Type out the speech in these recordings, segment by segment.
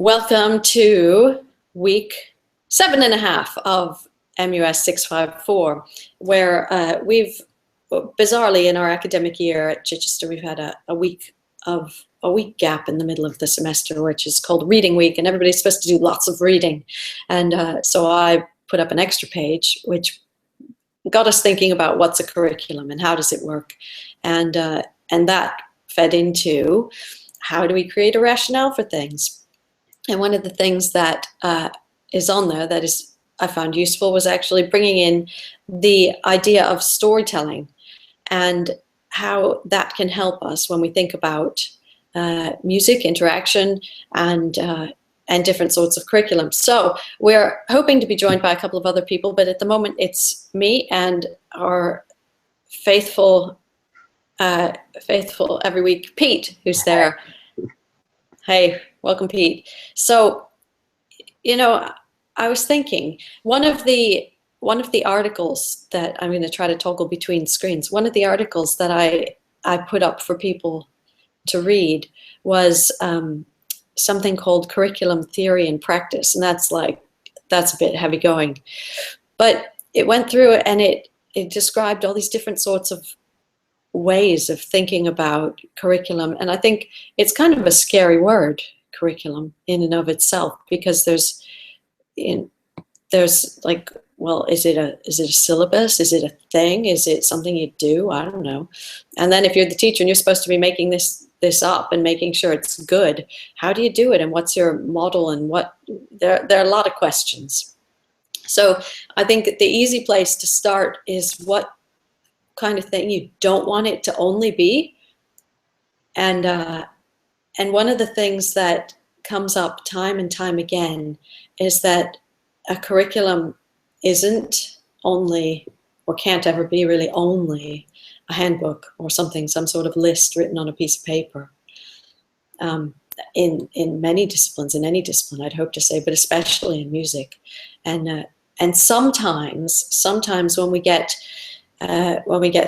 Welcome to week 7.5 of MUS 654, where we've bizarrely in our academic year at Chichester, we've had a week gap in the middle of the semester, which is called Reading Week, and everybody's supposed to do lots of reading. And so I put up an extra page, which got us thinking about what's a curriculum and how does it work, and that fed into how do we create a rationale for things. And one of the things that is on there that I found useful was actually bringing in the idea of storytelling and how that can help us when we think about music, interaction, and different sorts of curriculum. So we're hoping to be joined by a couple of other people, but at the moment it's me and our faithful every week, Pete, who's there. Hey, welcome, Pete. So, I was thinking one of the articles that I'm going to try to toggle between screens. One of the articles that I put up for people to read was something called Curriculum Theory and Practice, and that's a bit heavy going, but it went through and it described all these different sorts of ways of thinking about curriculum. And I think it's kind of a scary word, curriculum, in and of itself, because there's like, well, is it a syllabus? Is it a thing? Is it something you do? I don't know. And then if you're the teacher and you're supposed to be making this up and making sure it's good, how do you do it? And what's your model? And there are a lot of questions. So I think the easy place to start is what kind of thing you don't want it to only be. And one of the things that comes up time and time again is that a curriculum isn't only, or can't ever be really only, a handbook or something, some sort of list written on a piece of paper. In many disciplines, in any discipline, I'd hope to say, but especially in music. And sometimes when we get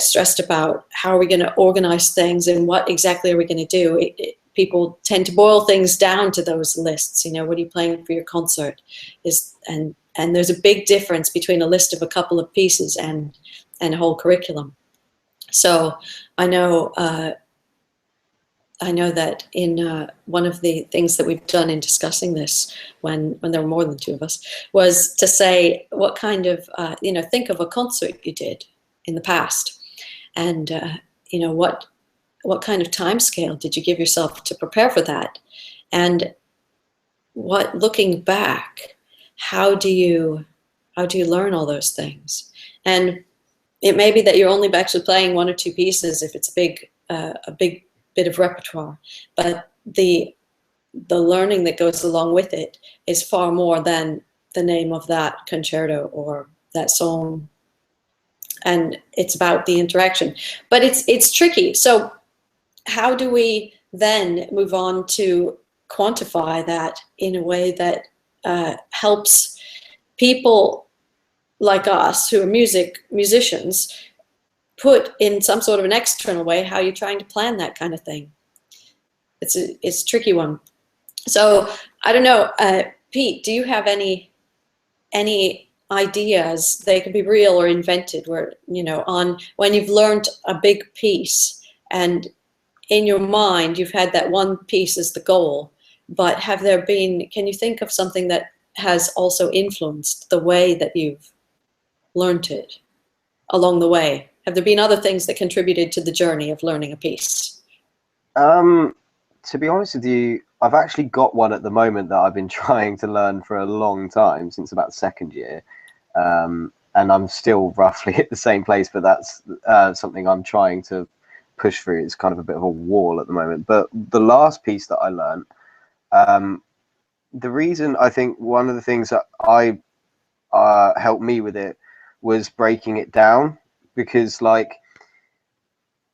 stressed about how are we going to organize things and what exactly are we going to do, people tend to boil things down to those lists. What are you playing for your concert? And there's a big difference between a list of a couple of pieces and a whole curriculum. So I know that in one of the things that we've done in discussing this, when there were more than two of us, was to say what kind of think of a concert you did in the past, and what kind of time scale did you give yourself to prepare for that, and looking back, how do you learn all those things? And it may be that you're only actually playing one or two pieces if it's a big bit of repertoire, but the learning that goes along with it is far more than the name of that concerto or that song. And it's about the interaction, but it's tricky. So how do we then move on to quantify that in a way that helps people like us who are musicians put in some sort of an external way how you're trying to plan that kind of thing? It's a tricky one. So I don't know, Pete, do you have any ideas? They can be real or invented, where on when you've learned a big piece and in your mind you've had that one piece as the goal, but can you think of something that has also influenced the way that you've learned it along the way? Have there been other things that contributed to the journey of learning a piece? To be honest with you, I've actually got one at the moment that I've been trying to learn for a long time, since about second year. And I'm still roughly at the same place, but that's something I'm trying to push through. It's kind of a bit of a wall at the moment. But the last piece that I learned, the reason, I think one of the things that helped me with it was breaking it down, because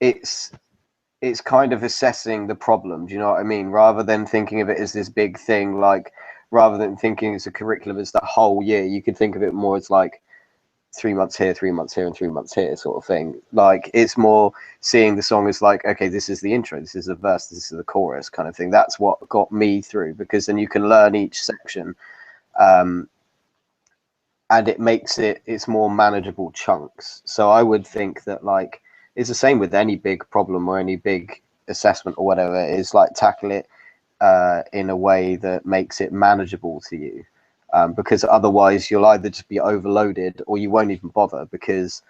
it's kind of assessing the problem. Do you know what I mean? Rather than thinking of it as this big thing, rather than thinking as a curriculum as the whole year, you could think of it more as 3 months here, 3 months here, and 3 months here sort of thing. Like, it's more seeing the song as like, okay, this is the intro, this is the verse, this is the chorus kind of thing. That's what got me through, because then you can learn each section, um, and it makes it's more manageable chunks. So I would think that, like, it's the same with any big problem or any big assessment or whatever, is like tackle it in a way that makes it manageable to you, because otherwise you'll either just be overloaded or you won't even bother because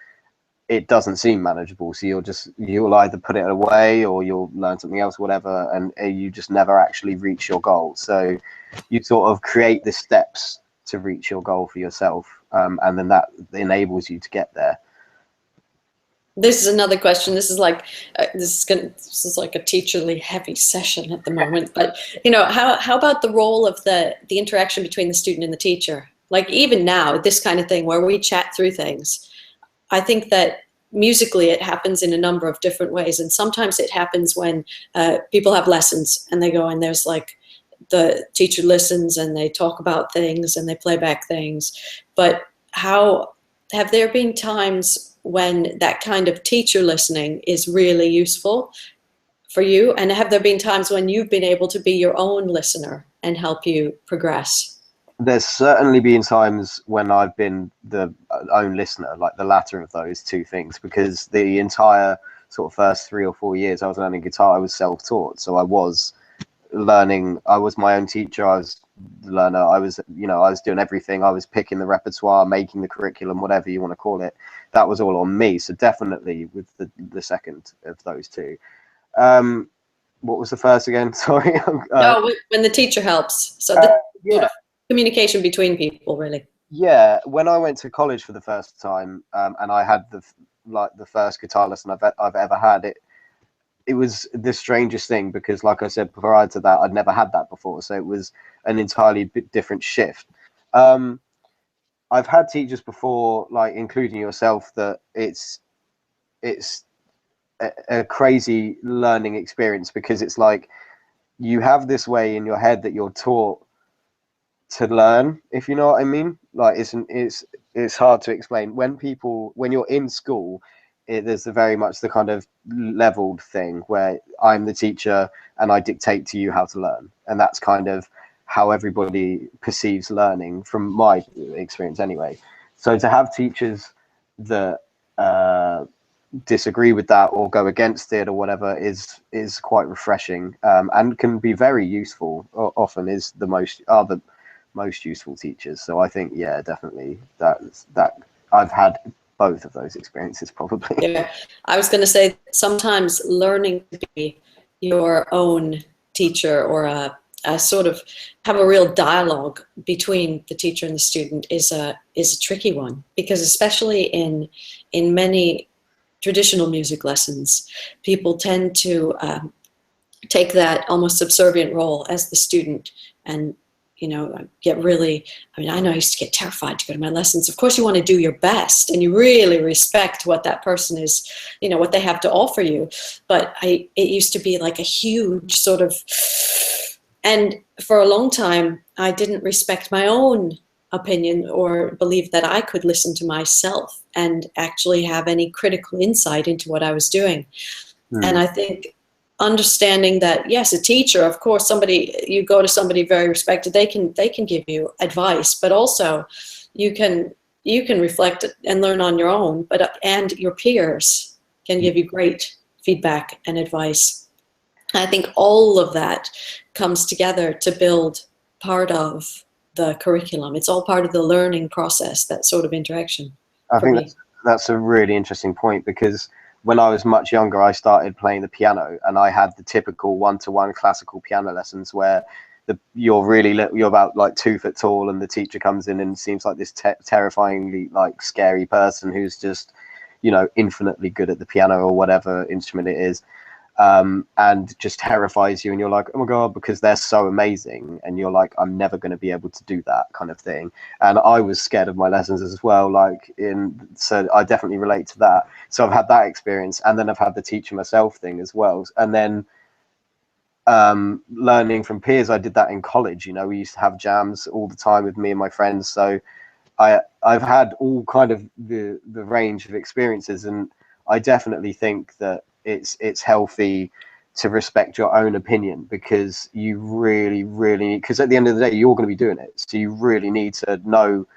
it doesn't seem manageable. So you'll either put it away or you'll learn something else, whatever, and you just never actually reach your goal. So you sort of create the steps to reach your goal for yourself, and then that enables you to get there. This is another question. This is like this is like a teacherly heavy session at the moment. But how about the role of the interaction between the student and the teacher? Like, even now, this kind of thing where we chat through things. I think that musically it happens in a number of different ways, and sometimes it happens when people have lessons and they go and there's like the teacher listens and they talk about things and they play back things. But how have there been times when that kind of teacher listening is really useful for you? And have there been times when you've been able to be your own listener and help you progress? There's certainly been times when I've been the own listener, like the latter of those two things, because the entire sort of first 3 or 4 years I was learning guitar, I was self-taught. So I was learning, I was my own teacher, I was the learner, I was doing everything. I was picking the repertoire, making the curriculum, whatever you want to call it. That was all on me. So definitely with the second of those two. What was the first again? Sorry. No, when the teacher helps. So yeah. sort of communication between people, really. Yeah, when I went to college for the first time, and I had the first guitar lesson I've ever had, it was the strangest thing, because, like I said prior to that, I'd never had that before, so it was an entirely different shift. I've had teachers before, like including yourself, that it's a crazy learning experience, because it's like you have this way in your head that you're taught to learn, if you know what I mean. Like, it's hard to explain. When you're in school, there's very much the kind of leveled thing where I'm the teacher and I dictate to you how to learn, and that's kind of how everybody perceives learning, from my experience anyway. So to have teachers that disagree with that or go against it or whatever is quite refreshing, and can be very useful. Often is the most useful teachers. So I think, yeah, definitely that I've had both of those experiences probably. Yeah, I was going to say, sometimes learning to be your own teacher, or a sort of have a real dialogue between the teacher and the student is a tricky one, because especially in many traditional music lessons, people tend to take that almost subservient role as the student, and get really, I know I used to get terrified to go to my lessons. Of course, you want to do your best and you really respect what that person is, what they have to offer you. But it used to be like a huge sort of, and for a long time, I didn't respect my own opinion or believe that I could listen to myself and actually have any critical insight into what I was doing. And I think understanding that, yes, a teacher, of course, you go to somebody very respected, they can give you advice, but also you can reflect and learn on your own, and your peers can give you great feedback and advice. I think all of that comes together to build part of the curriculum. It's all part of the learning process, that sort of interaction. I think that's a really interesting point, because when I was much younger, I started playing the piano, and I had the typical one-to-one classical piano lessons where you're about like 2 foot tall, and the teacher comes in and seems like this terrifyingly like scary person who's just infinitely good at the piano or whatever instrument it is. And just terrifies you, and you're like, oh my god, because they're so amazing, and you're like, I'm never going to be able to do that kind of thing. And I was scared of my lessons as well, so I definitely relate to that. So I've had that experience, and then I've had the teacher myself thing as well, and then learning from peers. I did that in college. We used to have jams all the time with me and my friends, so I've had all kind of the range of experiences, and I definitely think that it's healthy to respect your own opinion, because you really, because at the end of the day you're going to be doing it, so you really need to know,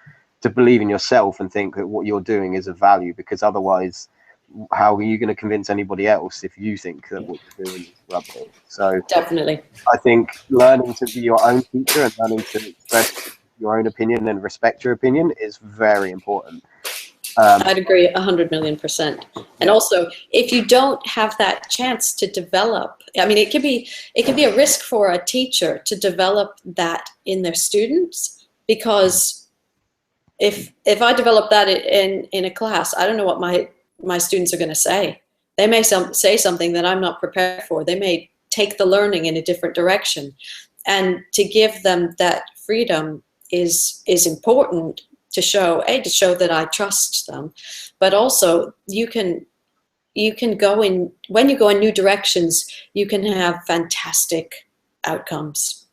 to believe in yourself and think that what you're doing is of value, because otherwise how are you going to convince anybody else if you think that what you're doing is rubbish? So Definitely. I think learning to be your own teacher and learning to express your own opinion and respect your opinion is very important. I'd agree 100,000,000%. And also, if you don't have that chance to develop, I mean, it can be a risk for a teacher to develop that in their students, because if I develop that in a class, I don't know what my students are going to say. They may say something that I'm not prepared for. They may take the learning in a different direction, and to give them that freedom is important, to show that I trust them, but also you can go in, when you go in new directions, you can have fantastic outcomes.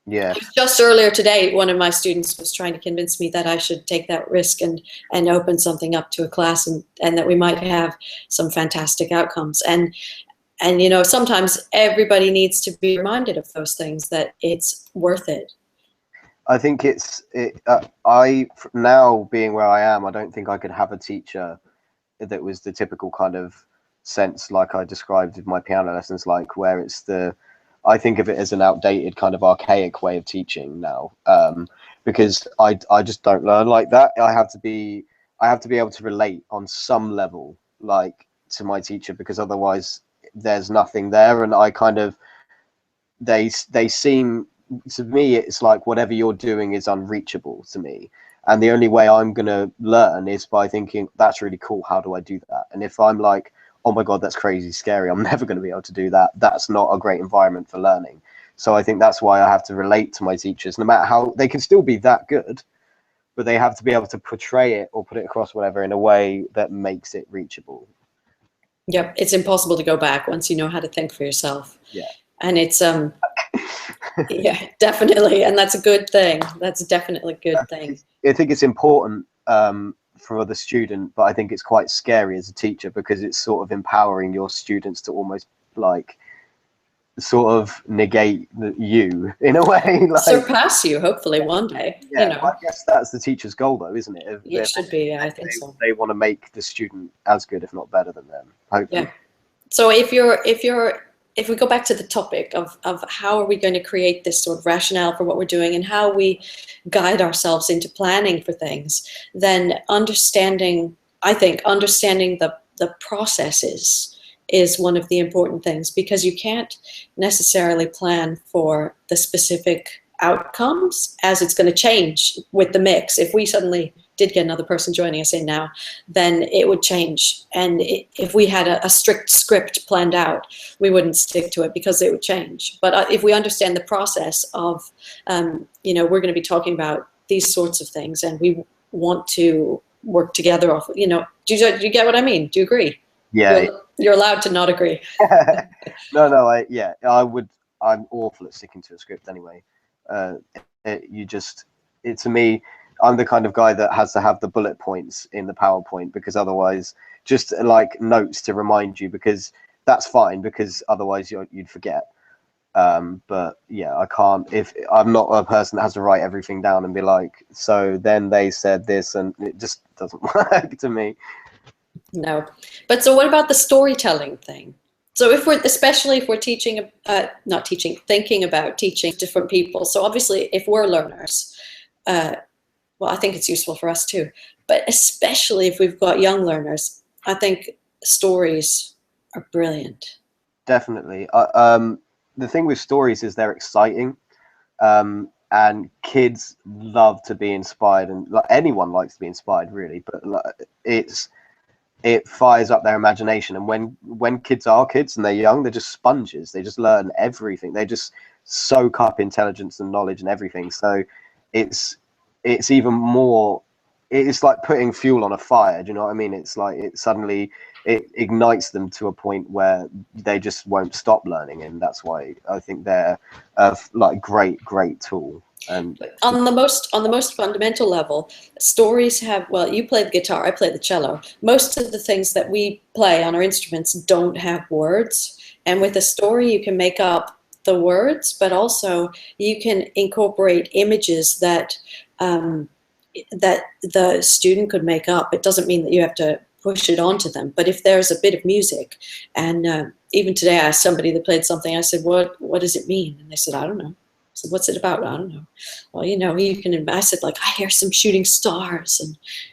Yeah. Just earlier today, one of my students was trying to convince me that I should take that risk and open something up to a class, and that we might have some fantastic outcomes. And you know, sometimes everybody needs to be reminded of those things, that it's worth it. I think I now being where I am, I don't think I could have a teacher that was the typical kind of sense like I described with my piano lessons, like where it's I think of it as an outdated kind of archaic way of teaching now, because I just don't learn like that. I have to be able to relate on some level, like, to my teacher, because otherwise there's nothing there, and I kind of they seem, to me it's like whatever you're doing is unreachable to me, and the only way I'm gonna learn is by thinking that's really cool, how do I do that? And if I'm like, oh my god, that's crazy scary, I'm never going to be able to do that, that's not a great environment for learning. So I think that's why I have to relate to my teachers, no matter how they can still be that good, but they have to be able to portray it or put it across, whatever, in a way that makes it reachable. Yep, it's impossible to go back once you know how to think for yourself. Yeah. And it's yeah, definitely, and that's a good thing. That's definitely a good thing. I think it's important for the student, but I think it's quite scary as a teacher, because it's sort of empowering your students to almost like sort of negate you in a way, like Surpass you, hopefully one day. Yeah, You know, I guess that's the teacher's goal, though, isn't it? it should be. I think so. They want to make the student as good, if not better than them, hopefully. Yeah. So if we go back to the topic of how are we going to create this sort of rationale for what we're doing, and how we guide ourselves into planning for things, then I think understanding the processes is one of the important things, because you can't necessarily plan for the specific outcomes, as it's going to change with the mix. If we suddenly did get another person joining us in now, then it would change. And if we had a strict script planned out, we wouldn't stick to it, because it would change. But if we understand the process of, you know, we're going to be talking about these sorts of things, and we want to work together off, you know, do you get what I mean? Do you agree? Yeah. You're allowed to not agree. No, I would. I'm awful at sticking to a script anyway. To me, I'm the kind of guy that has to have the bullet points in the PowerPoint, because otherwise, just like notes to remind you, because that's fine, because otherwise you'd forget. But yeah, I can't, if I'm not a person that has to write everything down and be like, so then they said this, and it just doesn't work to me. No. But so what about the storytelling thing? So especially if we're teaching, not teaching, thinking about teaching different people. So obviously if we're learners, well, I think it's useful for us too, but especially if we've got young learners, I think stories are brilliant. Definitely. The thing with stories is they're exciting, and kids love to be inspired, and like, anyone likes to be inspired, really. But it fires up their imagination, and when kids are kids and they're young, they're just sponges. They just learn everything. They just soak up intelligence and knowledge and everything. So it's even more. It's like putting fuel on a fire. Do you know what I mean? It's like it it ignites them to a point where they just won't stop learning, and that's why I think they're a like great tool. And on the most fundamental level, stories have, well, you play the guitar, I play the cello. Most of the things that we play on our instruments don't have words, and with a story you can make up the words, but also you can incorporate images that that the student could make up. It doesn't mean that you have to push it onto them, but if there's a bit of music, and even today I asked somebody that played something, I said, what does it mean? And they said, I don't know. I said, what's it about? I don't know. Well, you know, you can, I said, like, I hear some shooting stars,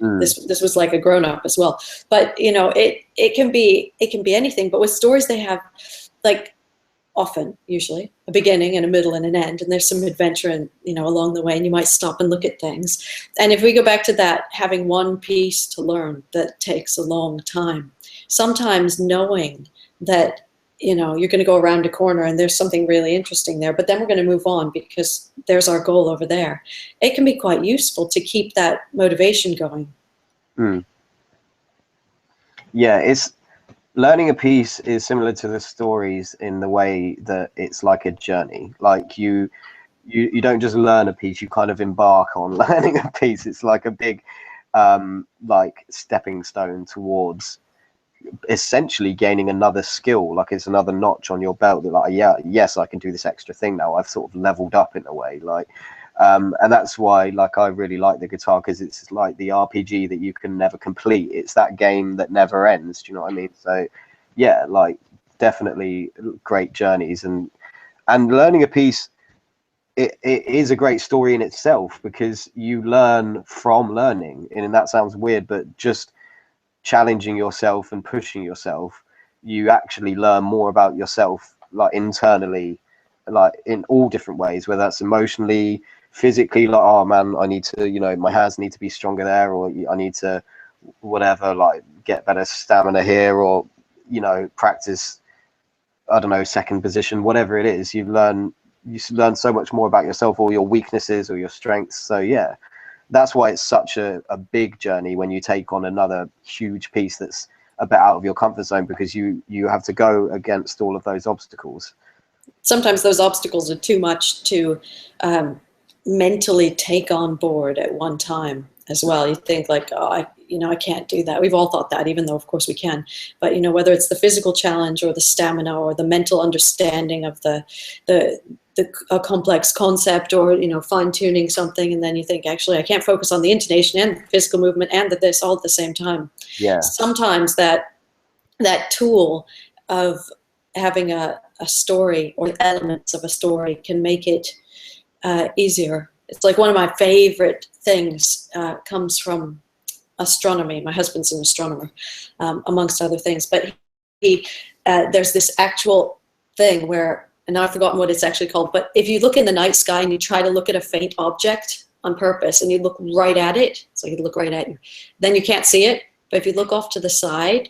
and this was like a grown-up as well. But you know, it can be anything. But with stories, they have, like, often, usually, a beginning and a middle and an end, and there's some adventure, and you know, along the way, and you might stop and look at things. And if we go back to that, having one piece to learn that takes a long time, sometimes knowing that, you know, you're going to go around a corner and there's something really interesting there, but then we're going to move on because there's our goal over there. It can be quite useful to keep that motivation going. Yeah, it's learning a piece is similar to the stories in the way that it's like a journey. Like you don't just learn a piece, you kind of embark on learning a piece. It's like a big like stepping stone towards essentially gaining another skill. Like it's another notch on your belt that, like, yeah, yes, I can do this extra thing now. I've sort of leveled up in a way, like and that's why, like, I really like the guitar, because it's like the RPG that you can never complete. It's that game that never ends. Do you know what I mean? So yeah, like, definitely great journeys. And learning a piece, it is a great story in itself, because you learn from learning. And that sounds weird, but just challenging yourself and pushing yourself, you actually learn more about yourself, like internally, like in all different ways, whether that's emotionally, physically, like, oh man, I need to, you know, my hands need to be stronger there, or I need to whatever, like get better stamina here, or, you know, practice, I don't know, second position, whatever it is. You learn so much more about yourself, or your weaknesses or your strengths. So yeah, that's why it's such a big journey when you take on another huge piece that's a bit out of your comfort zone, because you have to go against all of those obstacles. Sometimes those obstacles are too much to mentally take on board at one time as well. You think, like, oh, I can't do that. We've all thought that, even though of course we can. But you know, whether it's the physical challenge or the stamina or the mental understanding of a complex concept, or, you know, fine-tuning something, and then you think, actually, I can't focus on the intonation and the physical movement and this all at the same time. Yeah. Sometimes that tool of having a story, or elements of a story, can make it easier. It's like one of my favorite things comes from astronomy. My husband's an astronomer, amongst other things, but he there's this actual thing where, and now I've forgotten what it's actually called, but if you look in the night sky and you try to look at a faint object on purpose, and you look right at it, so you look right at you, then you can't see it. But if you look off to the side,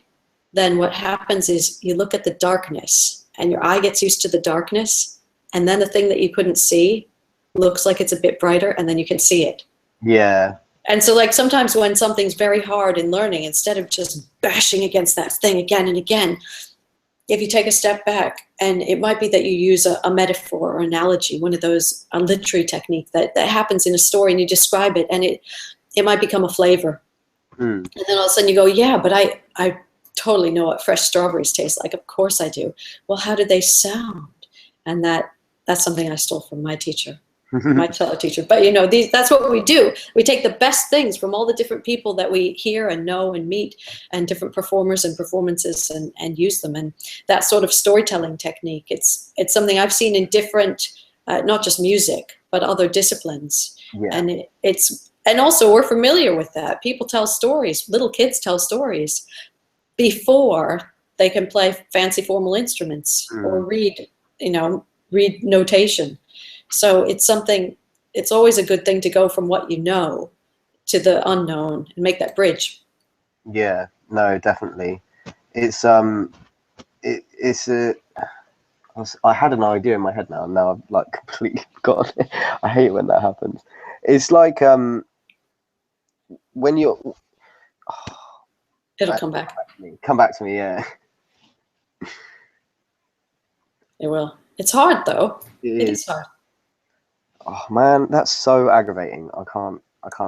then what happens is you look at the darkness, and your eye gets used to the darkness, and then the thing that you couldn't see looks like it's a bit brighter, and then you can see it. Yeah. And so, like, sometimes when something's very hard in learning, instead of just bashing against that thing again and again, if you take a step back, and it might be that you use a metaphor or analogy, one of those, a literary technique that happens in a story, and you describe it, and it might become a flavor. And then all of a sudden you go, yeah, but I totally know what fresh strawberries taste like. Of course I do. Well, how do they sound? And that's something I stole from my teacher, my cello teacher. But you know, that's what we do. We take the best things from all the different people that we hear and know and meet, and different performers and performances, and use them. And that sort of storytelling technique, it's something I've seen in different, not just music, but other disciplines. Yeah. And and also we're familiar with that. People tell stories, little kids tell stories before they can play fancy formal instruments or read notation. So it's something, it's always a good thing to go from what you know to the unknown and make that bridge. Yeah, no, definitely. It's I had an idea in my head now, and now I've like completely forgotten it. I hate when that happens. It's like when you're It'll come back. Come back to me, yeah. It will. It's hard though. It It is hard. Oh man, that's so aggravating. I can't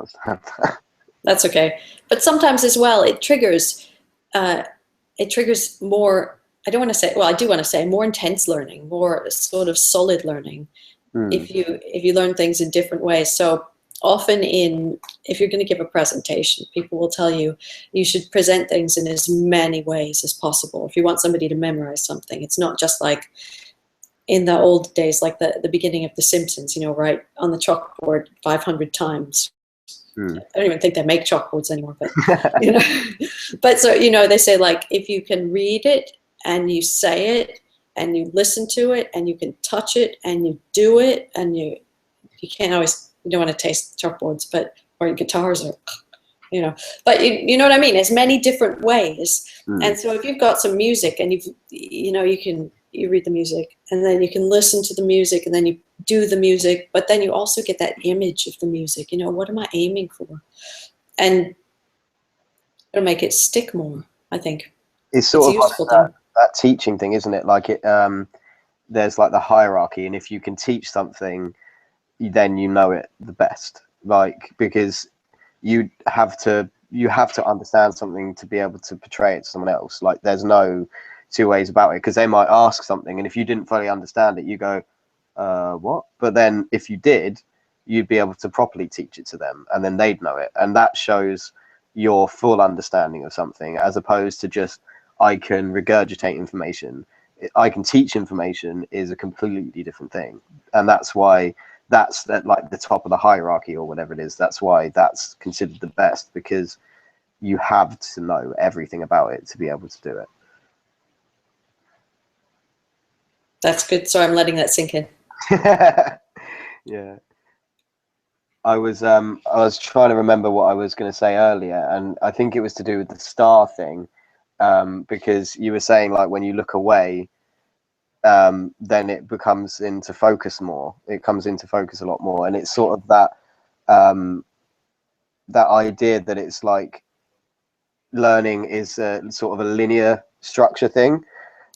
stand that. That's okay. But sometimes as well, uh, it triggers more, I don't want to say, well, I do want to say more intense learning, more sort of solid learning. Hmm. If you learn things in different ways. So often if you're going to give a presentation, people will tell you you should present things in as many ways as possible. If you want somebody to memorize something, it's not just like in the old days, like the beginning of The Simpsons, write on the chalkboard 500 times. Hmm. I don't even think they make chalkboards anymore, but but so they say, like, if you can read it and you say it and you listen to it and you can touch it and you do it, and you can't always, you don't want to taste chalkboards, but or guitars, or but you know what I mean, as many different ways. Hmm. And so if you've got some music and you read the music and then you can listen to the music and then you do the music, but then you also get that image of the music, what am I aiming for? And it'll make it stick more, I think. It's It's a sort of like useful thing. that teaching thing, isn't it? Like there's like the hierarchy, and if you can teach something, then you know it the best. Like, because you have to understand something to be able to portray it to someone else. Like, there's no two ways about it, because they might ask something, and if you didn't fully understand it, you go, what? But then if you did, you'd be able to properly teach it to them, and then they'd know it, and that shows your full understanding of something, as opposed to just, I can regurgitate information. I can teach information is a completely different thing, and that's why that's at like the top of the hierarchy or whatever it is. That's why that's considered the best, because you have to know everything about it to be able to do it. That's good. So I'm letting that sink in. Yeah. I was trying to remember what I was going to say earlier, and I think it was to do with the star thing, because you were saying, like, when you look away, then it becomes into focus more. It comes into focus a lot more, and it's sort of um, that idea that it's like learning is sort of a linear structure thing,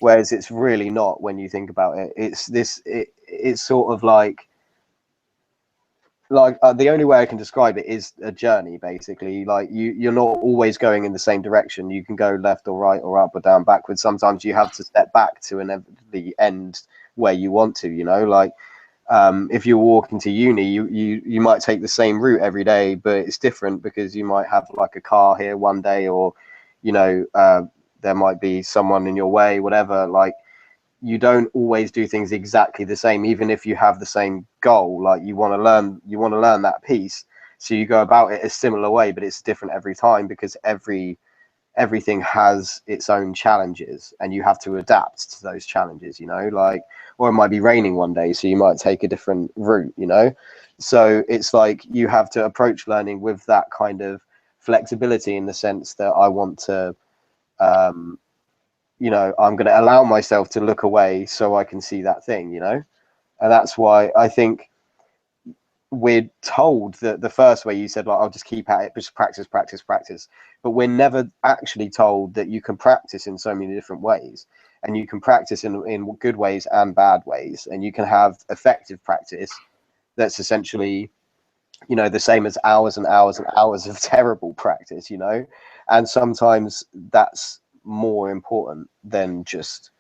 whereas it's really not when you think about it. It's sort of like the only way I can describe it is a journey, basically. Like, you're not always going in the same direction. You can go left or right or up or down, backwards. Sometimes you have to step back to inevitably end where you want to, like, if you're walking to uni, you might take the same route every day, but it's different because you might have like a car here one day, or there might be someone in your way, whatever. Like, you don't always do things exactly the same, even if you have the same goal. Like, you want to learn that piece, so you go about it a similar way, but it's different every time, because everything has its own challenges, and you have to adapt to those challenges, like, or it might be raining one day, so you might take a different route, so it's like you have to approach learning with that kind of flexibility, in the sense that I want to I'm going to allow myself to look away so I can see that thing, and that's why I think we're told that the first way you said, like, I'll just keep at it, just practice, practice, practice. But we're never actually told that you can practice in so many different ways, and you can practice in good ways and bad ways, and you can have effective practice that's essentially, the same as hours and hours and hours of terrible practice, and sometimes that's more important than just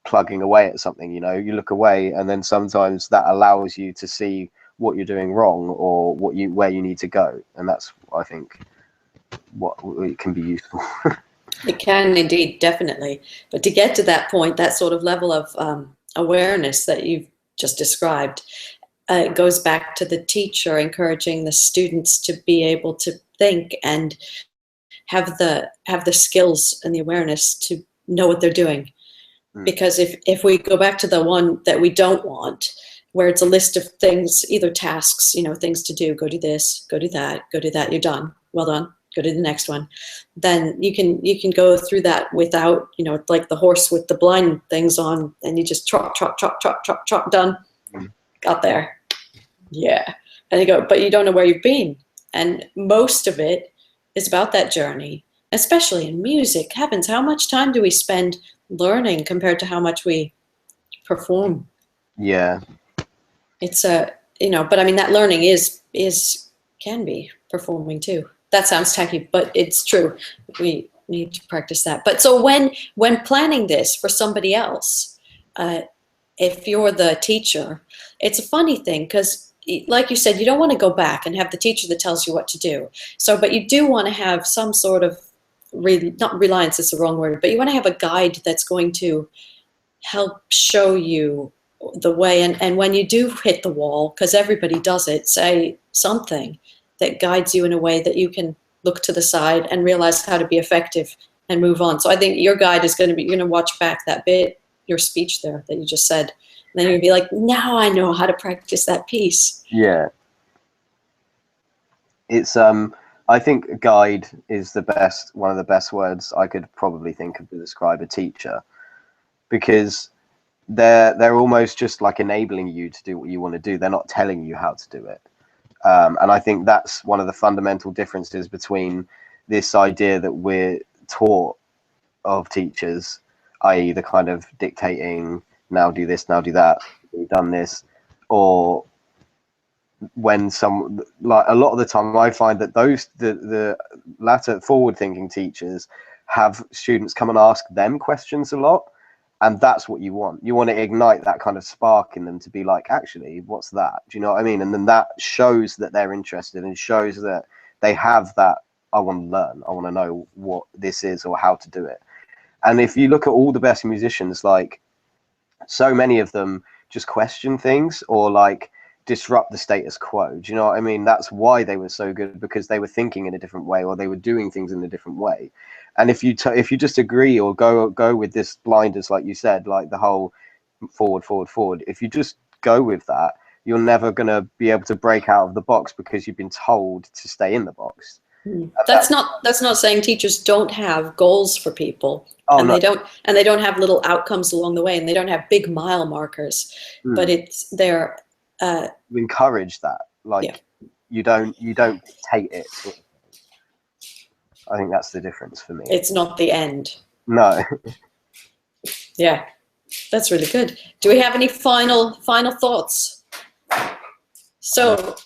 plugging away at something. You look away, and then sometimes that allows you to see what you're doing wrong, or where you need to go, and that's, I think, what it can be useful. It can indeed, definitely. But to get to that point, that sort of level of awareness that you've just described, it goes back to the teacher encouraging the students to be able to think and have the skills and the awareness to know what they're doing. Because if we go back to the one that we don't want, where it's a list of things, either tasks, things to do, go do this, go do that, go do that, you're done, well done, go to the next one, then you can go through that without, like the horse with the blind things on, and you just trot, trot, trot, trot, trot, trot, done, got there. Yeah. And you go, but you don't know where you've been. And most of it is about that journey. especially in music. Heavens, how much time do we spend learning compared to how much we perform? Yeah. It's a, but I mean, that learning can be performing too. That sounds tacky, but it's true. We need to practice that. But so when planning this for somebody else, if you're the teacher, it's a funny thing because, like you said, you don't want to go back and have the teacher that tells you what to do. So, but you do want to have some sort of, not reliance is the wrong word, but you want to have a guide that's going to help show you the way. And when you do hit the wall, because everybody does it, say something that guides you in a way that you can look to the side and realize how to be effective and move on. So I think your guide is going to be, you're going to watch back that bit, your speech there that you just said, and then you're going to be like, now I know how to practice that piece. Yeah. It's I think guide is one of the best words I could probably think of to describe a teacher, because they're almost just like enabling you to do what you want to do. They're not telling you how to do it. And I think that's one of the fundamental differences between this idea that we're taught of teachers, i.e. the kind of dictating, now do this, now do that, we've done this, or when some, like a lot of the time I find that the latter forward thinking teachers have students come and ask them questions a lot, and that's what you want. You want to ignite that kind of spark in them to be like, actually, what's that? Do you know what I mean? And then that shows that they're interested and shows that they have that, I want to learn, I want to know what this is or how to do it. And if you look at all the best musicians, like so many of them just question things or like disrupt the status quo. Do you know what I mean? That's why they were so good, because they were thinking in a different way, or they were doing things in a different way. And if you just agree or go with this blinders, like you said, like the whole forward, if you just go with that, you're never going to be able to break out of the box because you've been told to stay in the box. That's not saying teachers don't have goals for people. Oh, and no. they don't have little outcomes along the way, and they don't have big mile markers. But they're you encourage that, like, yeah. you don't dictate it. I think that's the difference for me. It's not the end. No. Yeah, that's really good. Do we have any final thoughts? So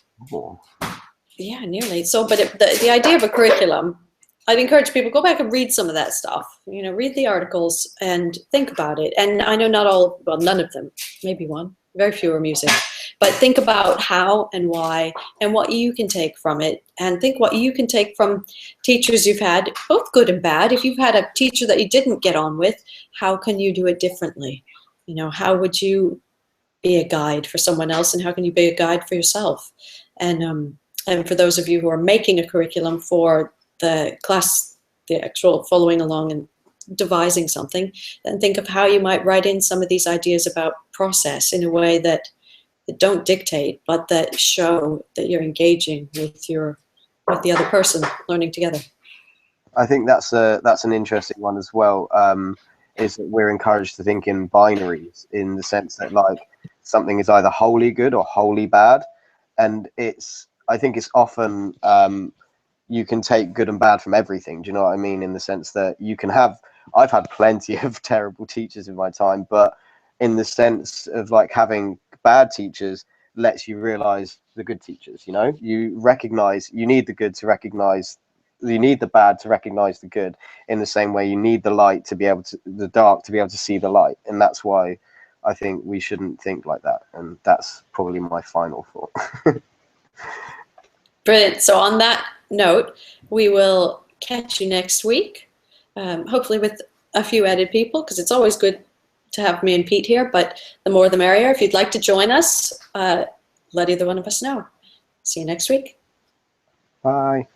yeah, nearly. So, but the idea of a curriculum, I'd encourage people, go back and read some of that stuff. Read the articles and think about it. And I know not all, well, none of them, maybe one, very few are music. But think about how and why and what you can take from it. And think what you can take from teachers you've had, both good and bad. If you've had a teacher that you didn't get on with, how can you do it differently? How would you be a guide for someone else, and how can you be a guide for yourself? And for those of you who are making a curriculum for the class, the actual following along and devising something, then think of how you might write in some of these ideas about process in a way that don't dictate, but that show that you're engaging with the other person, learning together. I think that's an interesting one as well. Is that we're encouraged to think in binaries, in the sense that like something is either wholly good or wholly bad, and I think it's often you can take good and bad from everything. Do you know what I mean? In the sense that I've had plenty of terrible teachers in my time, but in the sense of like having bad teachers lets you realize the good teachers. You recognize, you need the good to recognize, you need the bad to recognize the good, in the same way you need the light to be able to, the dark to be able to see the light. And that's why I think we shouldn't think like that. And that's probably my final thought. Brilliant. So on that note, we will catch you next week, hopefully with a few added people, because it's always good to have me and Pete here, but the more the merrier. If you'd like to join us, let either one of us know. See you next week. Bye.